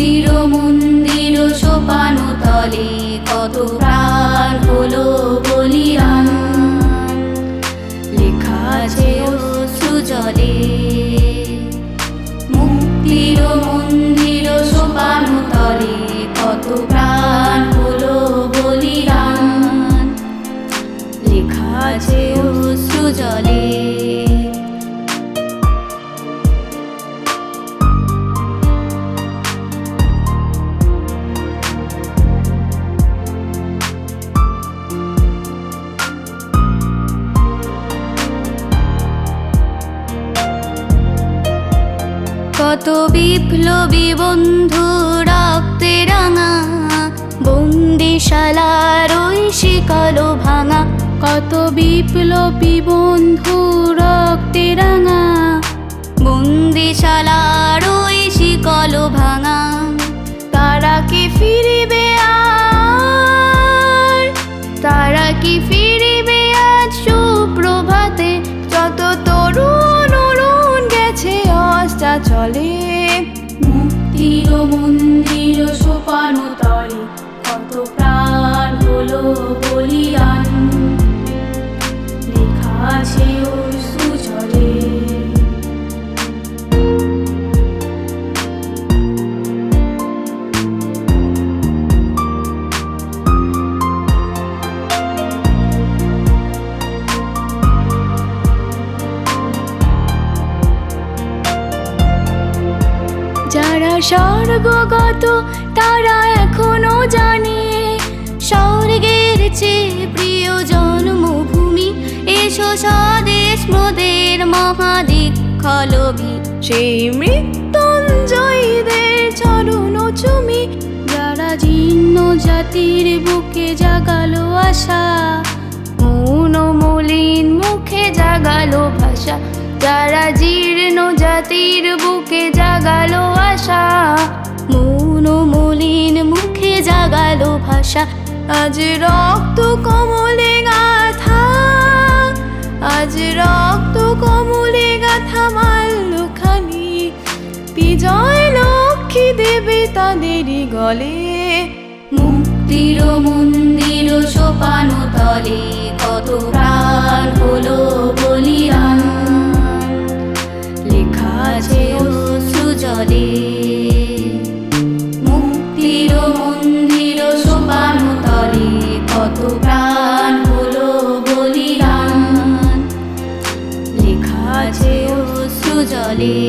মুক্তির মন্দির সোপানো তলে কত প্রাণ হলো বলিদান, লেখা আছে অশ্রু জলে। মুক্তির মন্দির সোপানো তলে কত প্রাণ হলো বলিদান, লেখা আছে অশ্রু জলে। কত বিপ্লবী বন্ধু রক্তে রাঙা, বন্দিশালার ওই শিকল ভাঙা। কত বিপ্লবী বন্ধু রক্তে রাঙা, বন্দিশালার ওই শিকল ভাঙা। তারা কি ফিরিবে আর, তারা কি ফিরিবে আজ সুপ্রভাতে? যত তরুণ অরুণ গেছে অস্তা চলে। মুক্তির মন্দির সোপানো তলে কত প্রাণ হলো বলিদান, লেখা আছে অশ্রু জলে। যারা স্বর্গগত তারা এখনো জানে, স্বর্গের চেয়ে প্রিয় জন্মভূমি। এসো স্বদেশ মোদের মহাদীক্ষলভী, সেই মৃত্যুঞ্জয়ীদের চরণ চুমি। যারা জীর্ণ জাতির বুকে জাগালো আশা, মৌন মলিন মুখে জাগালো ভাষা। যারা জীর্ণ জাতির বুকে জাগালো আশা, মৌন মলিন মুখে জাগালো ভাষা। আজ রক্ত কমলে গাথা, আজ রক্ত কমলে গাথা মাল্যখানি। বিজয় লক্ষ্মী দেবে তাদেরই গলে। মুক্তির মন্দির সোপানো তলে কত প্রাণ হলো বলিদান, লেখা আছে অশ্রু জলে। মুক্তির মন্দির সোপানো তলে কত প্রাণ হলো বলিদান, লেখা আছে অশ্রু জলে।